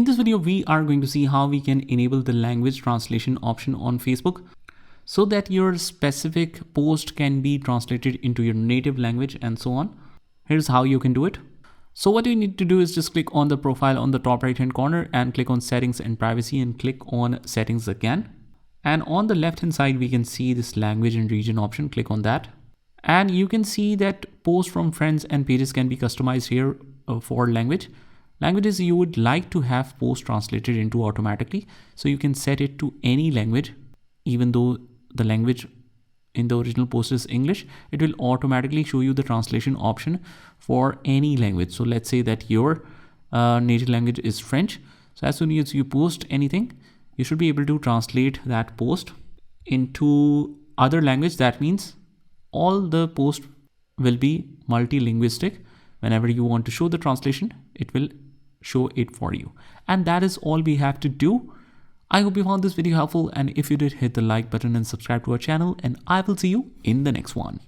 this video, we are going to see how we can enable the language translation option on Facebook so that your specific post can be translated into your native language and so on. Here's how you can do it. So what you need to do is just click on the profile on the top right hand corner and click on settings and privacy and click on settings again. And on the left hand side, we can see this language and region option. Click on that. And you can see that posts from friends and pages can be customized here for languages you would like to have posts translated into automatically. So you can set it to any language, even though the language in the original post is English, it will automatically show you the translation option for any language. So let's say that your native language is French. So as soon as you post anything, you should be able to translate that post into other language. That means all the posts will be multilinguistic. Whenever you want to show the translation, it will show it for you. And that is all we have to do. I hope you found this video helpful, and if you did, hit the like button and subscribe to our channel, and I will see you in the next one.